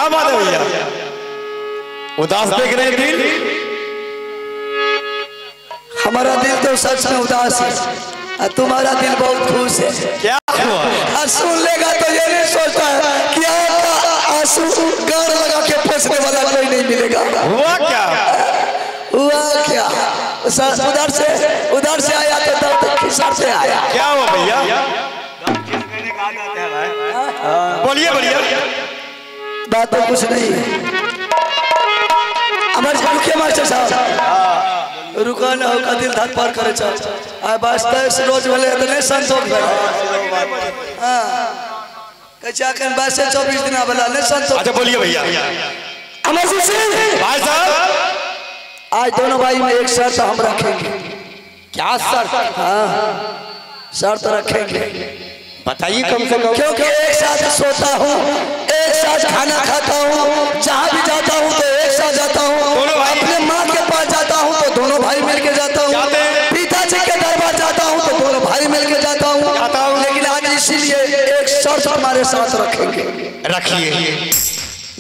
क्या बात है भैया, उदास देख रहे हैं दिल? हमारा दिल तो सच में उदास है और तुम्हारा दिल बहुत खुश है। क्या हुआ? और सुन लेगा तो ये नहीं सोचता है कि आंसू गाड़ लगा के पोंछने वाला कोई नहीं मिलेगा। हुआ क्या? हुआ क्या? उधर से आया तो दर्द खिसर से आया। क्या हुआ भैया? बोलिए बोलिए। बात तो कुछ नहीं है। हमारे मुख्य मास्टर साहब रुका ना हो का दिल धक पार करे चाचा आ वास्ते रोज वाले इतने संतोष भाई। हां कचा कन बस 24 दिन वाला ने संतोष। अच्छा बोलिए भैया। अमर सिंह भाई साहब, आज दोनों भाई में एक शर्त हम रखेंगे। क्या शर्त? हाँ शर्त रखेंगे, बताइए कम से कम। क्योंकि एक साथ सोता हूँ, एक साथ खाना खाता हूँ, जहाँ भी जाता हूँ तो एक साथ जाता हूँ, अपने माँ के पास जाता हूँ तो दोनों भाई मिलके जाता हूँ, पिताजी के दरबार जाता हूँ तो दोनों भाई मिलके जाता हूँ। लेकिन आज इसीलिए एक शर्त हमारे साथ रखेंगे। रखिए।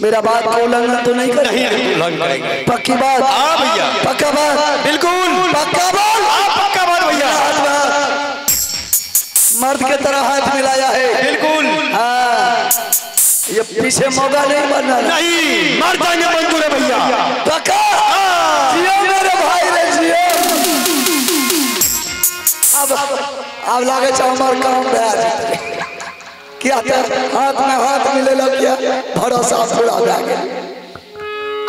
मेरा बात को उल्लंघन तो नहीं करेंगे? पक्की बात? हाँ भैया। पक्का बात? बिल्कुल पक्का बात? पक्का बात भैया। मर्द के तरह हाथ मिलाया है। बिल्कुल। हाँ ये पीछे मौका नहीं बनना। नहीं, मर जाएंगे मंजूर है भैया। पक्का? जियो मेरे भाई रे जियो। अब लागे हमार काम क्या था? हाथ में हाथ मिले लग गया, भरोसा पूरा हो गया।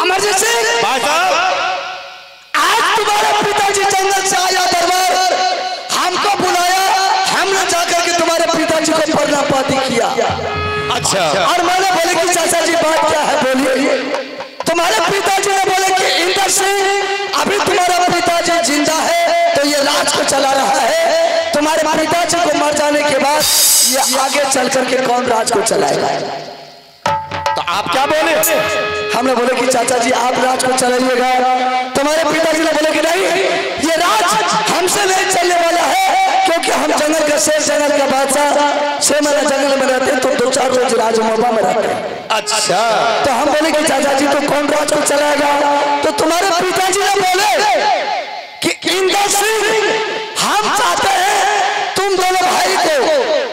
अमरजीत सिंह भाई साहब, आज तुम्हारे पिताजी जंगल से आया दरबार, हमको बुलाया, हमने जाकर के तुम्हारे पिताजी को प्रणाम पाती किया। अच्छा। और मैंने बोले कि चाचा जी बात क्या है बोलिए। तुम्हारे पिताजी ने बोले कि इंदर सिंह अभी तुम्हारा पिताजी जिंदा है तो ये राज को चला रहा है, तुम्हारे पिताजी को मर जाने के बाद ये आगे चल करके कौन राज को चलाएगा? तो आप क्या बोले? हमने बोले कि चाचा जी आप राज को चलाइएगा। तुम्हारे पिताजी ने बोले कि नहीं, ये राज हमसे नहीं चलने वाला है, क्योंकि हम जंगल का शेर, जंगल का बादशाह, 6 महीना जंगल में रहते हैं तो 2-4 रोज राज मोबा में रहते हैं। अच्छा। तो हम बोले कि चाचा जी तो कौन राज को चलाएगा? तो तुम्हारे पिताजी ने बोले कि इंदर सिंह हम चाहते हैं तुम दोनों भाई को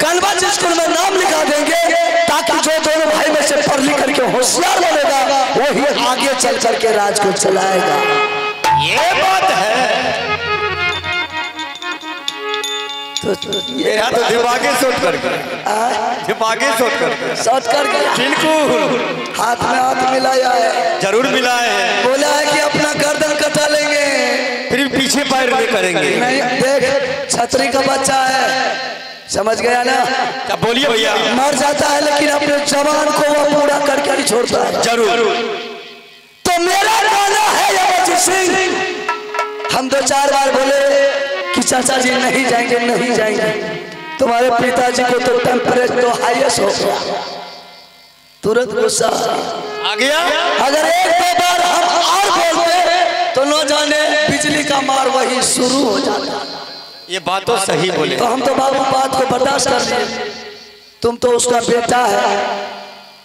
कन्वर्ट स्कूल में नाम लिखा देंगे, ताकि जो दोनों भाई में से पढ़ लिख करके होशियार बनेगा वही आगे चल करके राज को चलाएगा। ये बात है। मेरा तो दिमागे सोच करके सोच करके बिल्कुल हाथ में हाथ मिलाया है। जरूर मिला है। बोला है कि अपना गर्दन कटा लेंगे, फिर पीछे पैर नहीं करेंगे। नहीं देख छतरी का बच्चा है, समझ गया ना? क्या बोलिए भैया। मर जाता है लेकिन अपने जवान को वो पूरा करके नहीं छोड़ता है। जरूर। तो मेरा गाना है अमरजीत सिंह, हम 2-4 बार बोले कि चाचा जी नहीं जाएंगे, नहीं जाएंगे। तुम्हारे पिताजी को तो टेम्परेचर तो हाईएस्ट हो गया, तुरंत गुस्सा आ गया। अगर 1-2 बार हम और बोलते तो न जाने बिजली का मार वही शुरू हो जाता। ये बात तो सही बोले। तो हम तो बाबू बात को बर्दाश्त कर लिए। तुम तो उसका बेटा है,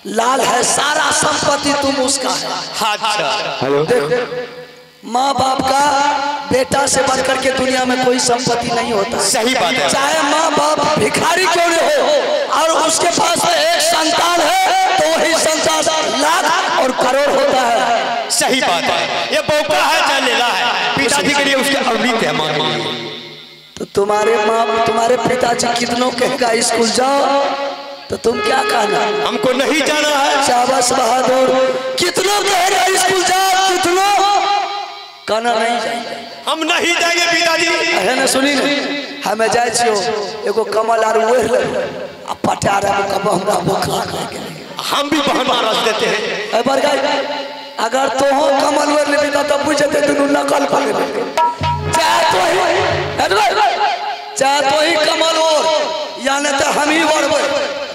लाल है, सारा संपत्ति तुम उसका है। अच्छा। देखो माँ बाप का बेटा से बढ़ करके दुनिया में कोई संपत्ति नहीं होता। सही बात है। चाहे माँ बाप भिखारी क्यों न हो और उसके पास एक संतान है तो वही संतान लाख और करोड़ होता है। सही बात है। ये बोका है चाहे लेला है, पिताजी के लिए उसके अमृत है मां के लिए। तो तुम्हारे पिताजी कितनों कहेगा स्कूल जाओ तो तुम क्या कहना? हमको नहीं जाना है। शाबाश बहादुर। कितनों कहेगा स्कूल जाओ, कितनों कहना नहीं जाएंगे। हम नहीं जाएंगे पिताजी। है ना? सुनी ना, हमें जाए छियो एगो कमल आर ओढ़ ले आ पटारा को कब हमरा बुखार लगे, हम भी बहन रस देते हैं। ए बरगाई अगर तो हो कमल ओढ़ ले तो पूछते दुनु नकल कर ले। चाहे तो ही कमल ओढ़ या न तो हम ही ओढ़बे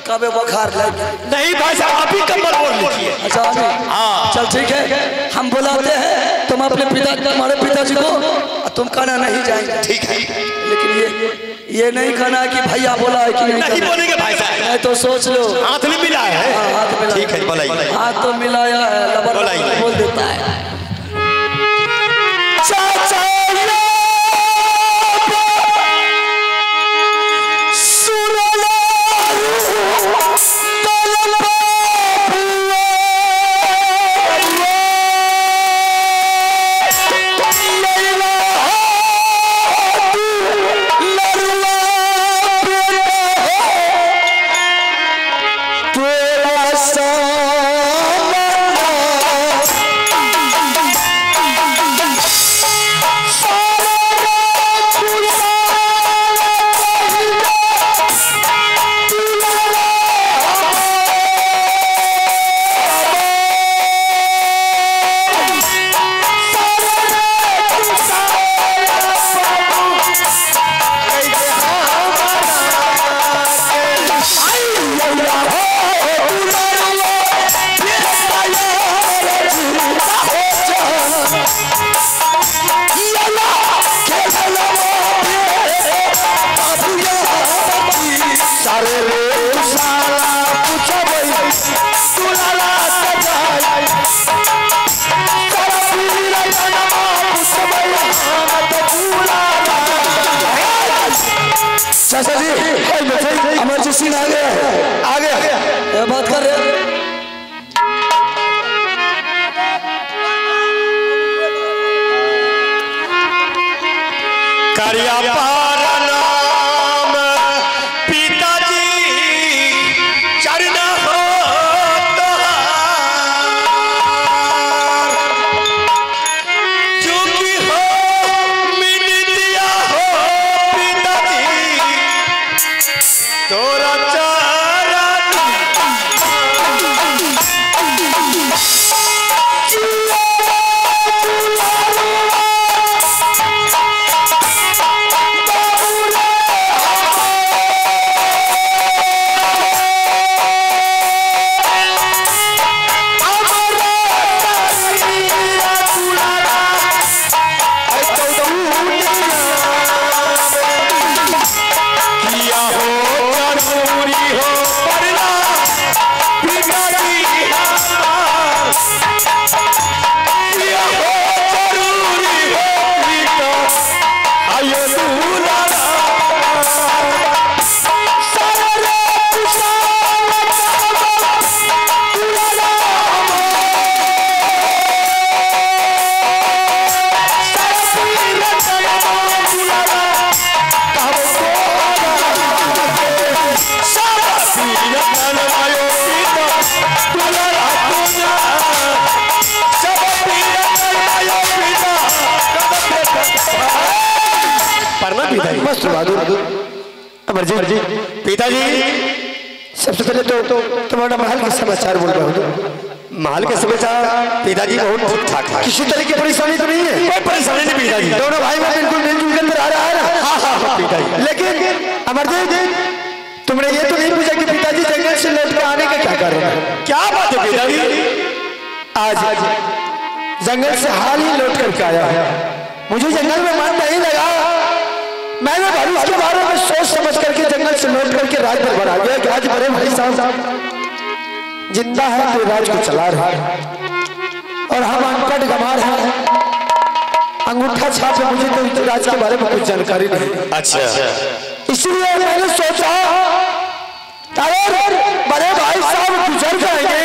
कबे बुखार लगे। नहीं भाई साहब आप ही कमल ओढ़ लीजिए। अच्छा हाँ चल ठीक है, हम बुलाते हैं तुम्हारे पिताजी को, तुम कहना नहीं जाएंगे। ठीक है। लेकिन ये ये नहीं कहना कि भैया बोला है कि नहीं बोलेंगे भाई साहब। नहीं तो सोच लो हाथ में मिला है। हाथ मिला, ठीक है बोलाइए। हाथ तो मिलाया है, लबर बोल देता है। चाचा चाचा जी इमरजेंसी सीन आ गया बात कर रहे हैं। करिया पार नाम पिताजी चरण हो चूंकि हो मिन दिया हो पिताजी तोरा मस्त बहादुर अमरजीत जी पिताजी सबसे पहले तो तुम्हारा महल के समाचार बोल रहा हूँ। महल के समाचार पिताजी बहुत ठीक ठाक है। किसी तरह की परेशानी तो नहीं है? कोई परेशानी नहीं पिताजी। दोनों भाई में बिल्कुल मिलजुल के अंदर आ रहा है ना? हाँ पिताजी। लेकिन अमरजीत तुमने ये तो नहीं पूछा कि पिताजी जंगल से लौट के आने का क्या कारण है? क्या बात है पिताजी? आज जंगल से हाल ही लौट करके आया है। मुझे जंगल में मन नहीं लगा। मैंने भविष्य के बारे में सोच समझ करके जंगल से लौट करके राज पर बढ़ा गया कि आज बड़े भाई साहब जिंदा है तो राज को चला रहा है और हम अनपढ़ गंवार हैं। अंगूठा छाप है, मुझे तो राज के बारे में कुछ जानकारी नहीं। अच्छा इसलिए मैंने सोचा अरे बड़े भाई साहब गुजर जाएंगे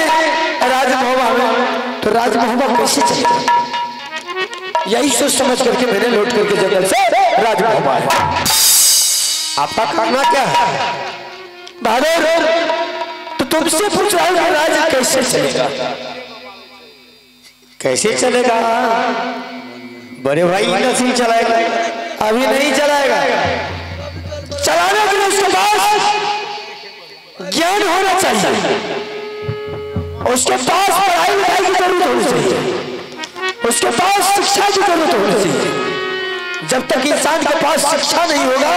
राजमहल में तो राजमहल कैसे चलेगा? यही सोच समझ करके मैंने लौट करके जंगल से राजमहल आया। आपका करना क्या है? बहादुर तो तुमसे पूछ रहा हूँ राज कैसे चलेगा? कैसे चलेगा? बड़े भाई नहीं चलाएगा। अभी नहीं चलाएगा। चलाने के लिए उसके पास ज्ञान होना चाहिए, उसके पास पढ़ाई लिखाई की जरूरत होनी चाहिए, उसके पास शिक्षा की जरूरत होनी चाहिए। जब तक इंसान के पास शिक्षा नहीं होगा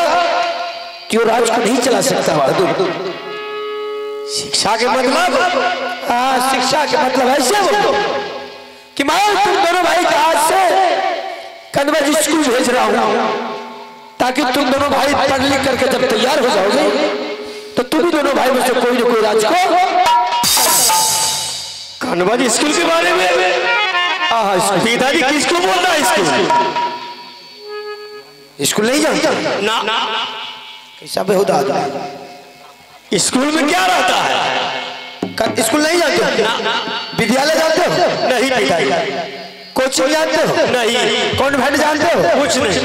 कि वो राज को नहीं चला सकता। बहादुर शिक्षा के मतलब? हाँ शिक्षा के मतलब ऐसे बोलो कि मैं तुम दोनों भाई के हाथ से कन्वा जी स्कूल भेज रहा हूँ ताकि तुम दोनों भाई पढ़ लिख करके जब तैयार हो जाओगे तो तुम ही दोनों भाई में से कोई ना कोई राज को। कानवा जी स्कूल के बारे में पिताजी किसको बोल रहा है? स्कूल नहीं जानते ना। कैसा बेहुदा स्कूल में क्या रहता है? स्कूल नहीं जानते? विद्यालय जानते हो? नहीं पिताजी। कोचिंग जानते हो? नहीं। कॉन्वेंट जानते हो? कुछ नहीं।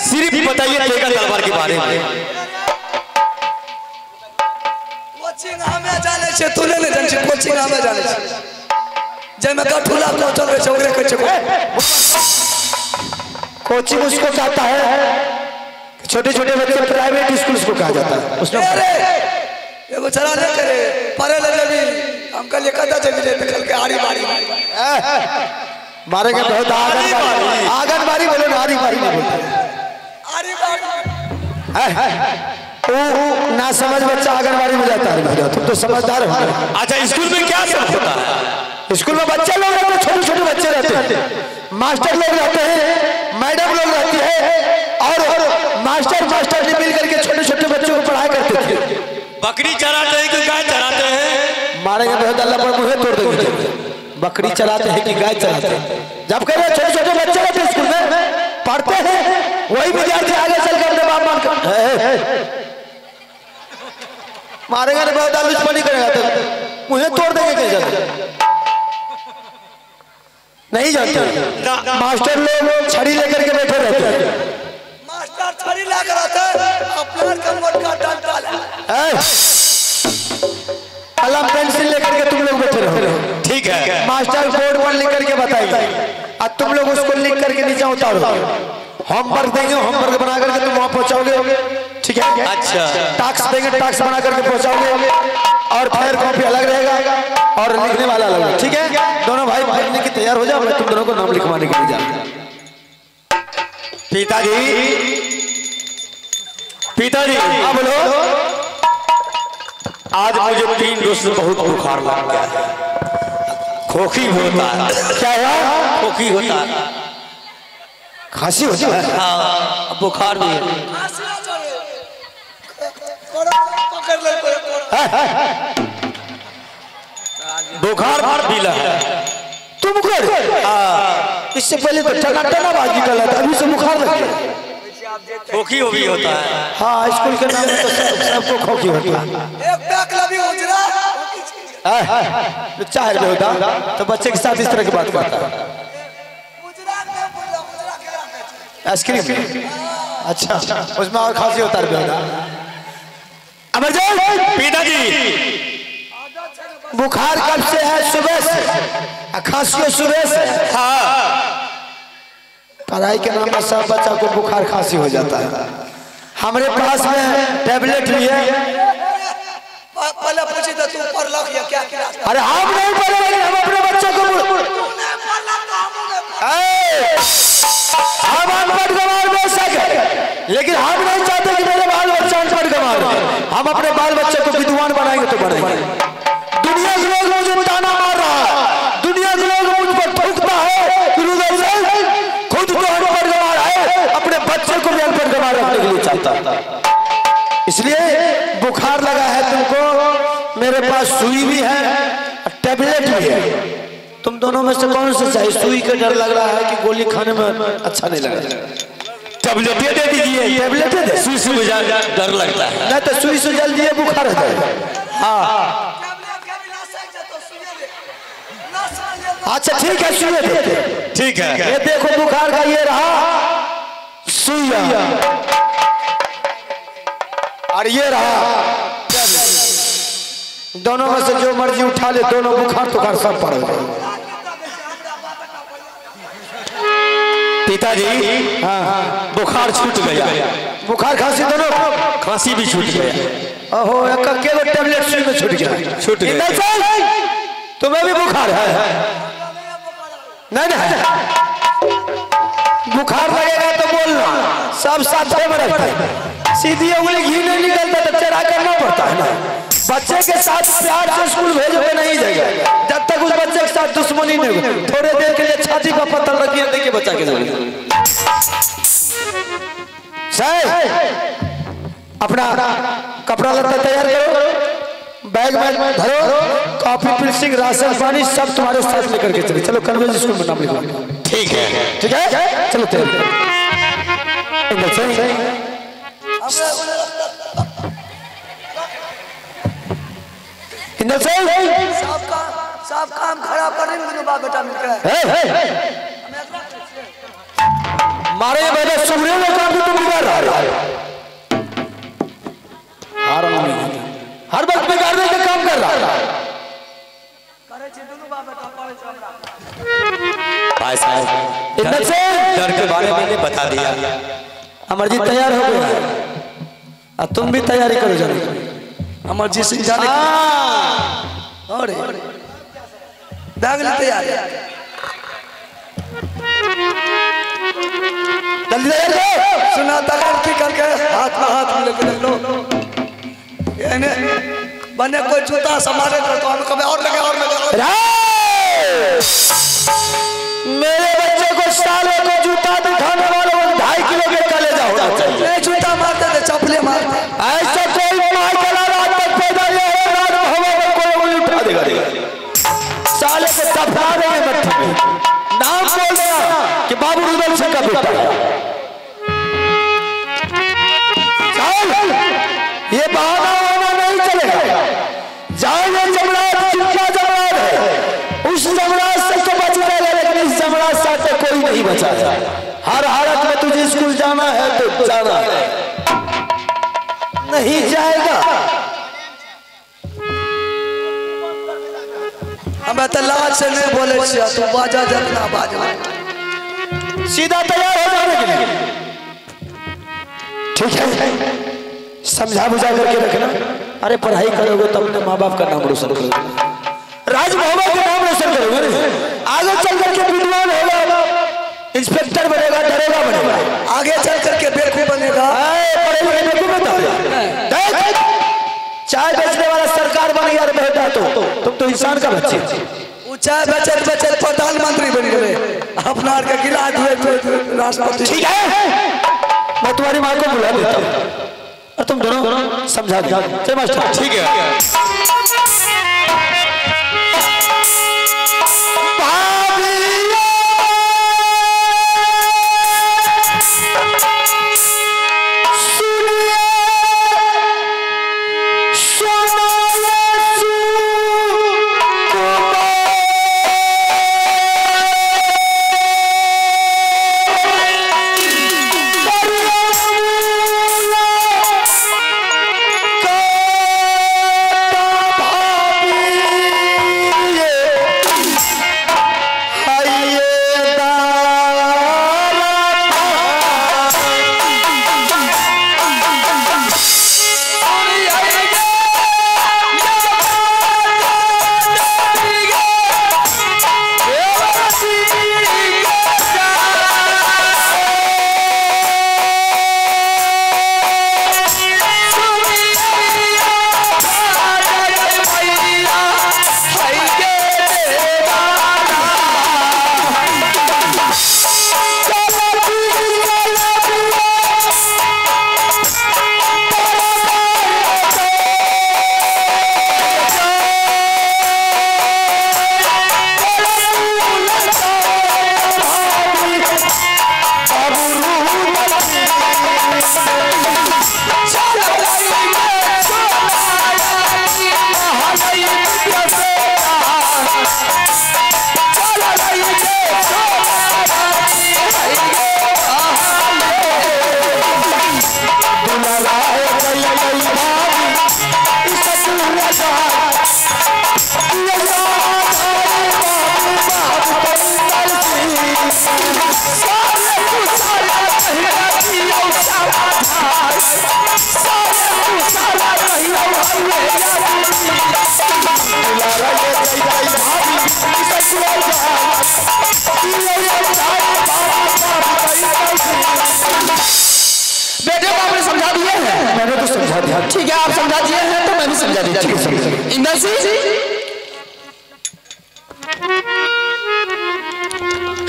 सिर्फ बताइए टेका तलवार के बारे में। कोचिंग हमें जाने से तू नहीं जाने से कोचिंग हमें जाने से जय मैं कठुला को चल रहे चौरे को चको कोचिंग उसको कहता है। छोटे छोटे बच्चे प्राइवेट स्कूल को कहा जाता है। उसमें अरे ये वो चला ले करे परे ले जब हमका लेकर था जब निकल के आड़ी बाड़ी मारेंगे बहुत आंगनबाड़ी बोलो ना आड़ी बाड़ी नहीं बोलते आड़ी बाड़ी ना समझ बच्चा आंगनबाड़ी में जाता है। तुम तो समझदार हो। अच्छा स्कूल में क्या सब होता है? स्कूल में बच्चे लोग रहते हैं, छोटे छोटे बच्चे रहते हैं, मास्टर लोग रहते हैं, मैडम लोग रहती है और मास्टर ने मिल करके छोटे छोटे बच्चों को पढ़ाया करते थे। बकरी चराते हैं कि गाय चराते हैं? मारेंगे बहुत अल्लाह पर मुझे तोड़ देंगे। बकरी चराते हैं कि गाय चराते हैं? जब कह रहे छोटे छोटे बच्चे रहते हैं स्कूल में पढ़ते हैं वही विद्यार्थी आगे चल कर अपने बाप मान कर मारेगा ना बहुत दुश्मनी करेगा तो मुझे तोड़ देंगे कैसे? नहीं जानते? मास्टर लोग छड़ी लेकर के बैठे रहते हैं। मास्टर छड़ी लेकर आते हैं अपना कमर का डंडा कलम पेंसिल लेकर के तुम लोग बैठे रहो। ठीक है। मास्टर बोर्ड पर लिख करके बताएंगे और तुम लोग उसको लिख करके नीचे उतारो। होमवर्क देंगे, होमवर्क बना करके तुम वहां पहुंचाओगे। ठीक है? अच्छा। टास्क देंगे, टास्क बना करके पहुंचाओगे और फिर कॉपी अलग रहेगा और लिखने वाला अलग। ठीक है? दोनों भाई पढ़ने की तैयार हो जाओ। मैं तुम दोनों को नाम लिखवाने के लिए जा रहा हूं। पिताजी हाँ बोलो। आज मुझे 3 रोज से बहुत बुखार लग गया है। खोखी होता है। क्या है? खोखी होता है। खांसी होती है? हाँ बुखार भी है। बुखार भी है तुमको? इससे पहले तो टना बाज निकला था, अभी से बुखार लग गया। खोखी भी होता है। हाँ स्कूल के नाम तो सबको खोखी होता है। चाहे होता तो बच्चे के साथ इस तरह की बात करता है। आइसक्रीम अच्छा उसमें और खांसी होता है। अमर जाओ पिताजी बुखार कब से है? सुबह से। खांसी सुबह से? हाँ। पढ़ाई के नाम पर सब बच्चा को बुखार खांसी हो जाता है। हमारे पास में टैबलेट भी है। पहले पूछी तो तू पढ़ लग या क्या? अरे हम नहीं पढ़े लेकिन हम अपने बच्चों को हम अनपढ़ गंवार बेशक है लेकिन हम नहीं चाहते कि मेरे बाल बच्चे अनपढ़ गंवार रहे। हम अपने बाल बच्चे को विद्वान बनाएंगे तो बढ़ेंगे। दुनिया के लोग मुझे ताना मार रहा है, दुनिया के लोग मुझ पर थूकता है, खुद तो अनपढ़ गंवार है, अपने बच्चे को भी अनपढ़ गंवार रखने के लिए चाहता है। इसलिए बुखार लगा है तुमको, मेरे पास सुई भी है, टैबलेट भी है। तुम दोनों में से कौन से चाहिए? सुई का डर लग रहा है कि गोली खाने में अच्छा नहीं लग रहा? टैबलेट दे दीजिए। टैबलेट दे। सुई से डर लगता है। नहीं तो सुई से जल्दी है बुखार है। हाँ अच्छा ठीक है सुई देते। ठीक है। ये देखो बुखार का ये रहा सुइया और ये रहा। दोनों में से जो मर्जी उठा ले, दोनों बुखार तो सब पड़ गए। पिताजी हाँ बुखार छूट गया। बुखार खांसी दोनों? खांसी भी छूट गया। ओहो एक टैबलेट सुई में छूट गया। छूट गया। तुम्हें भी बुखार है? नहीं बुखार लगेगा तो बोलना, सब साथ में रहता है। सीधी उंगली घी नहीं निकलता तो चढ़ा करना पड़ता है ना। बच्चे के साथ प्यार से स्कूल भेजोगे नहीं जाएगा जब तक उस बच्चे के साथ दुश्मनी नहीं होगी। थोड़े देर के लिए छाती पर पत्थर रखिए, देखिए बच्चा के अपना कपड़ा लत्ता तैयार करो, बैग में धरो, कॉफी पेंसिल राशन पानी सब तुम्हारे साथ लेकर के चलो। चलो कन्वेंस स्कूल में नाम लिखवा। ठीक है, ठीक है, चलो तैयार। इंदर सिंह सब काम खराब कर रहे हैं बाप बेटा मिलकर। मारे बेटे सुबह में काम भी तुम बिगाड़ रहा है। हर वक्त बिगाड़ने का काम कर रहा है। भाई साहब इंदर सिंह डर के बारे में बता दिया। अमरजीत तैयार हो गया, और तुम भी तैयारी करो जल्दी। अमरजीत सिंह जाने और बैग ले तैयार, जल्दी तैयार हो। सुना तैयार की करके हाथ में हाथ लेके रख लो। यानी बने कोई जूता समारे तो हम कभी और लगे और लगे। मेरे बच्चे को साले को जूता दिखाने वाले 2.5 किलो के कलेजा होना चाहिए। नहीं जूता मारते थे, चपले मारते। ऐसा कोई मार चला रात तक पैदा नहीं है, रात में हवा में कोई उंगली उठा देगा साले को दफना देंगे मट्टी में। नाम बोल देगा कि बाबू रुदल सिंह का बेटा। ये बहाना वाना नहीं चलेगा। जहाँ ये जमरात जिनका जमरात है, उस जमरात से तो बच जाएगा, लेकिन इस जमरात से तो कोई नहीं बचा है। हर हालत में तुझे स्कूल जाना है तो जाना है, नहीं जाएगा हमें तो लाज से नहीं बोले तू बाजा जगना बाजा, सीधा तैयार हो जाने के लिए। ठीक है, समझा बुझा करके रखना। अरे पढ़ाई करोगे तो अपने माँ बाप का नाम रोशन करोगे, राजभवन का नाम रोशन करोगे। आगे चल करके विद्वान होगा, इंस्पेक्टर बनेगा, दरोगा बनेगा, आगे चल करके बेवकूफ बनेगा। पढ़े लिखे बेवकूफ बता चाय बेचने वाला सरकार बन गया बेटा, तो तुम तो इंसान का बच्चे। चाय बेचत बेचत प्रधानमंत्री बन गए, अपना के गिला दिए राष्ट्रपति। ठीक है, मैं तुम्हारी माँ को बुला देता हूँ और तुम दोनों समझा दिया। जय मास्टर। ठीक है। बेटे को आपने समझा दिए हैं? मैंने तो समझा दिया। ठीक है, आप समझा दिए हैं तो मैं भी समझा दिया। इंदर सिंह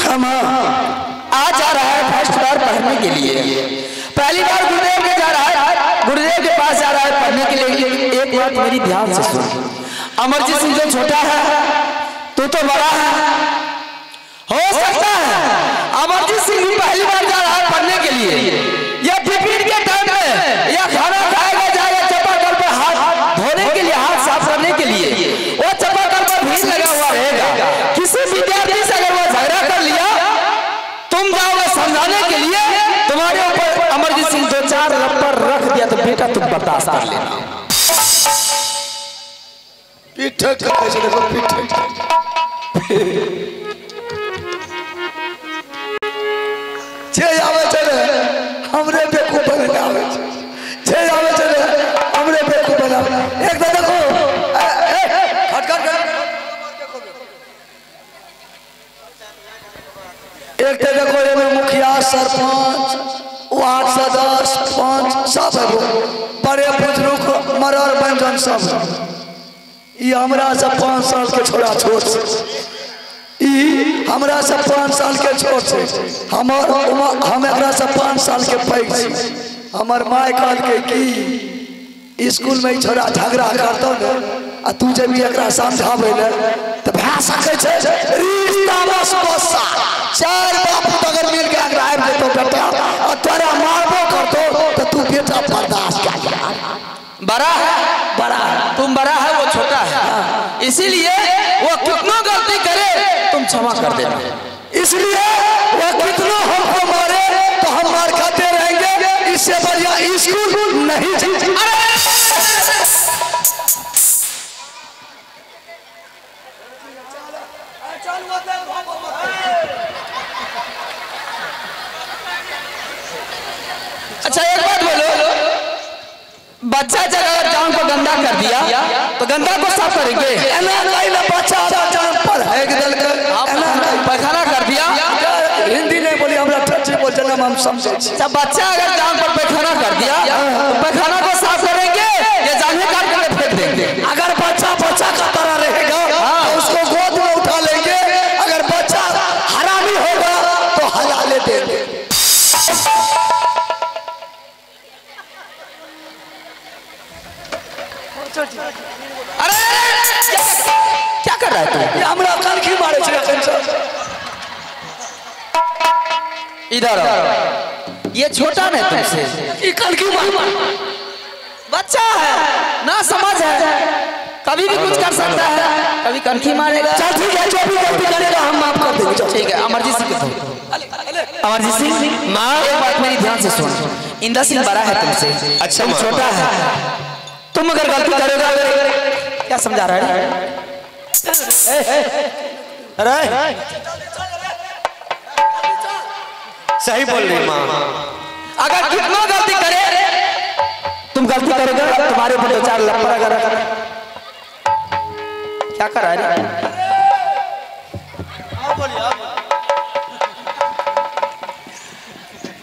हम आज आ रहा है फर्स्ट बार पढ़ने के लिए। पहली बार गुरुदेव के जा रहा है, गुरुदेव के पास जा रहा है पढ़ने के लिए। एक बात मेरी ध्यान से सुन, अमरजीत सिंह जो छोटा है तू तो बड़ा है, हो सकता है अमरजीत सिंह भी पहली बार जा रहा है पढ़ने के लिए, या टिफिन के टाइम में या खाना खाएगा जाएगा चापाकल पर हाथ धोने के लिए, हाथ साफ करने के लिए, वो चापाकल पर भीड़ लगा हुआ रहेगा। किसी विद्यार्थी से अगर वो झगड़ा कर लिया, तुम जाओगे समझाने के लिए, तुम्हारे ऊपर अमरजीत सिंह दो चार लप्पर रख दिया तो बेटा तुम बर्दाश्त कर लेना। पीठे कैसे देखो पीठे जे आवे चले हमरे बेवकूफ बना आवे, जे आवे चले हमरे बेवकूफ बना। एक तो देखो खटखट एक तो देखो ये मुखिया सरपंच वार्ड सदस्य पंच सब है, बड़े बुजुर्ग मरर व्यंजन सब। ये हमरा से 5 साल के छोड़ा छोट हमरा से 5 साल के छोट से हम एकरा से 5 साल के पैघ छी। हमर माय कहल के कि स्कूल में छोड़ा झगड़ा करतो ने आ तू जब भी एकरा समझावे ले त भा सके छै रिश्ता बस बसा चार बाप अगर मिल के एकरा आबि जेतो बेटा आ तोरा मारबो करतो तो तू बेटा बर्दाश्त कर यार। बड़ा है, बड़ा है, तुम बड़ा है वो छोटा है, इसीलिए वो कितना गलती करे तुम क्षमा कर देना। इसलिए वो कितना हमको मारे तो हम मार खाते रहेंगे, इससे बढ़िया स्कूल नहीं। अच्छा एक बात बोलो, बच्चा जब अगर जान को गंदा कर दिया तो गंदा को साफ करेंगे? बच्चा जान पर है पैखाना कर दिया, हिंदी नहीं बोली हमरा ठठी बोल जन्म हम समझे। जब बच्चा अगर जान पर पैखाना कर दिया तो पैखाना को साफ करेंगे या जाने काट कर फेंक देंगे? अगर बच्चा बच्चा का तरह रहेगा तो उसको गोद में उठा लेंगे, अगर बच्चा हरामी होगा तो हलाले देंगे। अरे क्या कर रहा है तू? हमरा कनखी मारे छे इधर ये छोटा नहीं तुमसे, ई कनखी मार बच्चा है ना समझ है, कभी भी कुछ कर सकता है, कभी कनखी मारेगा। चल ठीक है, जो भी गलती करेगा हम माफ कर देंगे। ठीक है अमरजीत सिंह, अमरजीत सिंह माँ एक बात मेरी ध्यान से सुन, इंदा सिंह बड़ा है तुमसे, अच्छा तुम छोटा है, तुम अगर गलती करोगा क्या समझा रहा है? अरे सही बोल रही माँ, अगर कितना गलती करे तुम गलती करोगे तुम्हारे ऊपर दो चार लप्पर अगर क्या कर रहा है?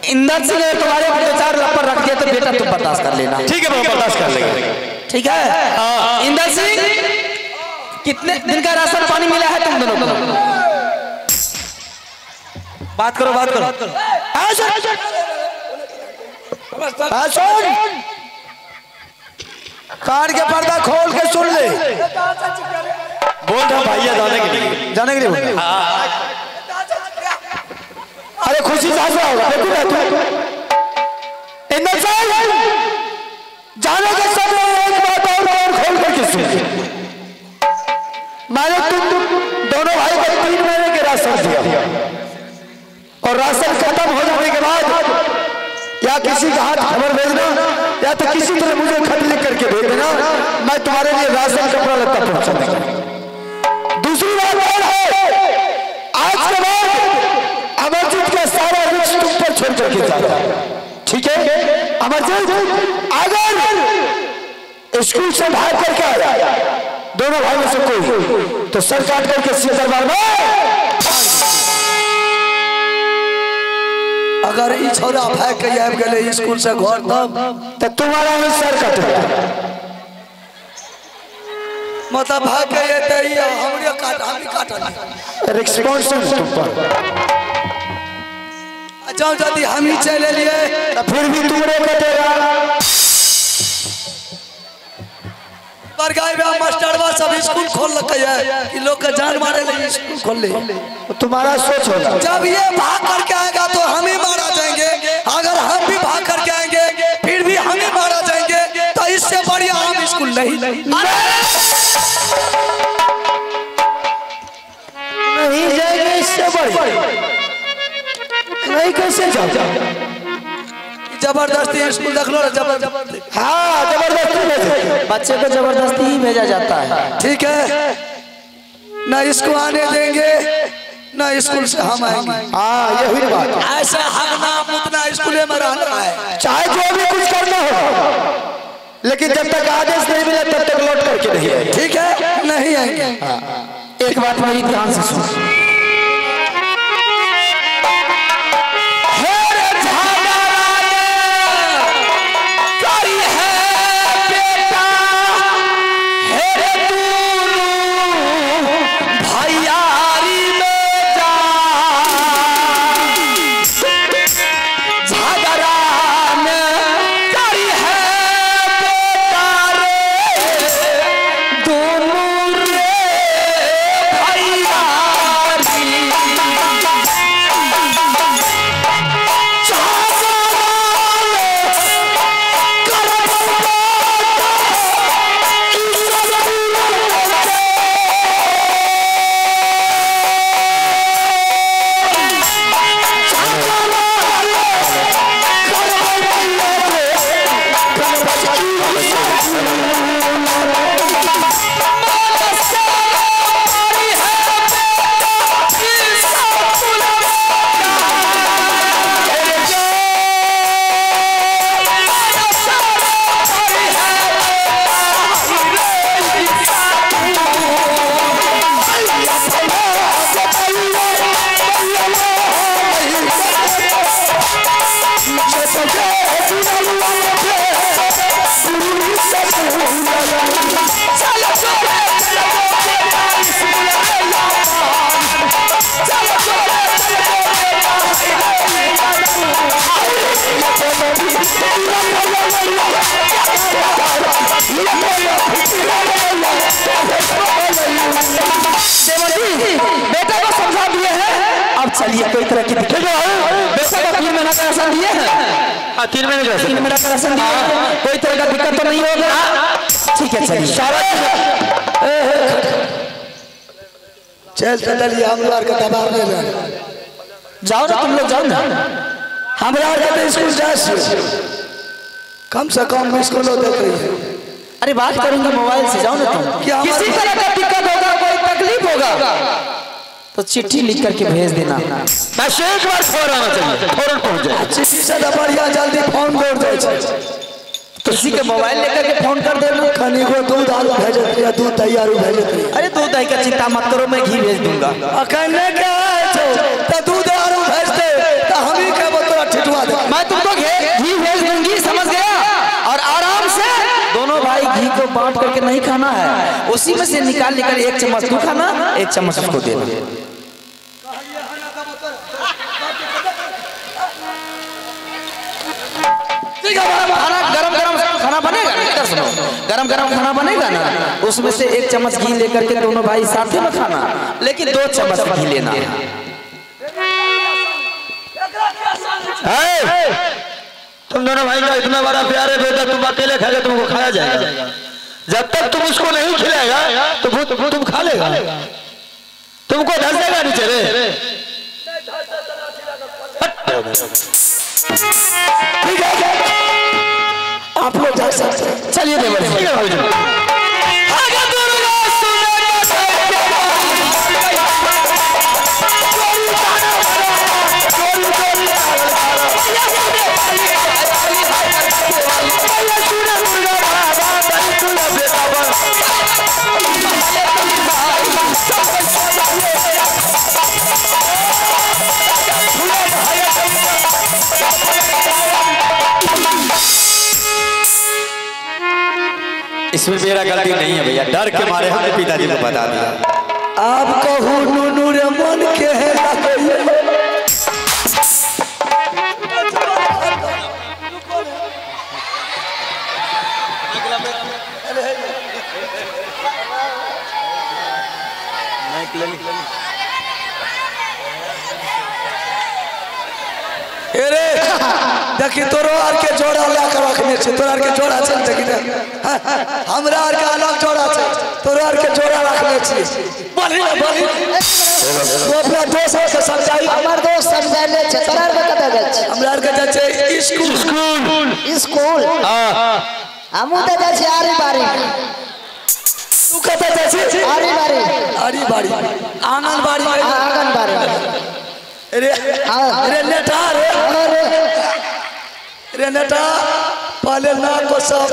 इंदर सिंह ने तुम्हारे ऊपर दो चार लप्पर रख दिया तो बेटा तुम बर्दाश्त कर लेना। ठीक है बर्दाश्त कर लेंगे। ठीक है इंदर सिंह, कितने दिन का राशन पानी मिला है तुम दोनों को? बात करो बात करो। कान के पर्दा खोल के सुन ले। बोल रहा भैया जाने के लिए अरे खुशी से हंस रहा होगा, देखो ना तू इंदर साहब जाने के सब एक बात और खोल करके सुन। मैंने तुम दोनों भाई को 3 महीने के राशन दिया और राशन खत्म हो जाने के बाद या किसी का हाथ खबर भेजना या तो किसी तरह मुझे खत लिख करके भेज देना, मैं तुम्हारे लिए राशन कपड़ा लत्ता पहुंचा दूंगा। दूसरी बात और है, आज के बाद अमरजीत का सारा रिस्क तुम पर छोड़ करके जा रहा है, ठीक है? अमरजीत अगर स्कूल से भाग करके आया दोनों भाई में से कोई तो सर काट करके सीधे दरबार में, अगर ई छोरा भाग के आबि गेले स्कूल से घर तब तुम्हारा ही सर कटेगा। मतलब भाग के एते ही हमरे काट हम काटल रिस्पांसिबल तुम पर जाओ यदि हम ही चले लिए तो फिर भी तुमरे कटेगा। पर गाय में मास्टरवा सब स्कूल खोल रखे है कि लोग का जान मारे लिए स्कूल खोल ले। तुम्हारा सोच होगा। जब ये भाग करके आएगा तो हम ही मारा जाएंगे, अगर हम भी भाग करके आएंगे फिर भी हम ही मारा जाएंगे, तो इससे बढ़िया हम स्कूल नहीं जाएंगे। इससे बढ़िया नहीं कैसे जाओ। जबरदस्ती स्कूल देख लो, जबरदस्ती। हाँ जबरदस्ती बच्चे को जबरदस्ती ही भेजा जाता है। ठीक है, ना इसको आने देंगे ना स्कूल से हम आएंगे। हाँ यही बात। ऐसा हगना मुतना स्कूल में रहना है, चाहे जो भी कुछ करना हो, लेकिन जब तक आदेश नहीं मिला तब तक लौट करके नहीं आएंगे। ठीक है, नहीं आएंगे। एक बात मेरी ध्यान से सुन। बेटा को समझा दिए हैं, अब चलिए कोई तरह की दिक्कत बेटा को 3 महीना का राशन दिए हैं। 3 महीने का राशन दिए, कोई तरह का दिक्कत तो नहीं होगा। ठीक है चलिए चल चलिए हम लोग का दबाव में जाओ ना, तुम लोग जाओ ना। हमारा स्कूल जाए कम से कम स्कूल देख रही है। अरे बात करूंगा मोबाइल से, जाओ ना तुम। किसी तरह का दिक्कत होगा, कोई तकलीफ होगा तो चिट्ठी लिख करके भेज देना। बस एक बार फौरन पहुंच जाए। चिट्ठी से बढ़िया जल्दी फोन कर दे, किसी के मोबाइल लेकर के फोन कर देना। खनी को दूध आलू भेजती है, दूध तैयार भेजती है। अरे दूध दही का चिंता मत करो, मैं घी भेज दूंगा। कहने क्या तो दूध आलू भेजते तो हम ही क्या बोतल ठिठवा दे। मैं तुमको घी भेज दूंगी, समझ गया। और आराम से दोनों भाई घी को बांट करके नहीं खाना है, उसी में से निकाल निकाल 1 चम्मच तू खाना, 1 चम्मच उसको देना। खाना गरम खाना बनेगा ना, इधर सुनो, गरम खाना बनेगा ना, उसमें से 1 चम्मच घी लेकर के दोनों भाई साथ में खाना, लेकिन 2 चम्मच घी लेना। तुम दोनों भाई का इतना बड़ा प्यार है बेटा, तुम अकेले खाएगा तुमको खाया जाएगा। जब तक तुम उसको नहीं खिलाएगा तो तुम खा लेगा, तुमको धस देगा नीचे रे। ठीक है आप लोग जा सकते हैं। चलिए देवर इसमें मेरा गलती नहीं है भैया, डर के मारे हमने पिताजी को बता दिया। आप कहूँ नूनू रे मन के है अरे देखी तोरो आर के जोड़ा लाकर रखने छे, तोरा आर के जोड़ा छे देखी ना, हमरा आर के अलग जोड़ा छे, तोरो आर के जोड़ा रखने छे। बोली वो अपना दोस्त से समझाई, हमार दोस्त समझाइले छे, तोरा आर के कतै जाय छे? हमरा आर के जाय छे स्कूल। हां हमू त जाय छे आरी बारी। तू कतै जाय छे? आरी बारी आंगनबाड़ी। अरे नेटा पहले ना को सब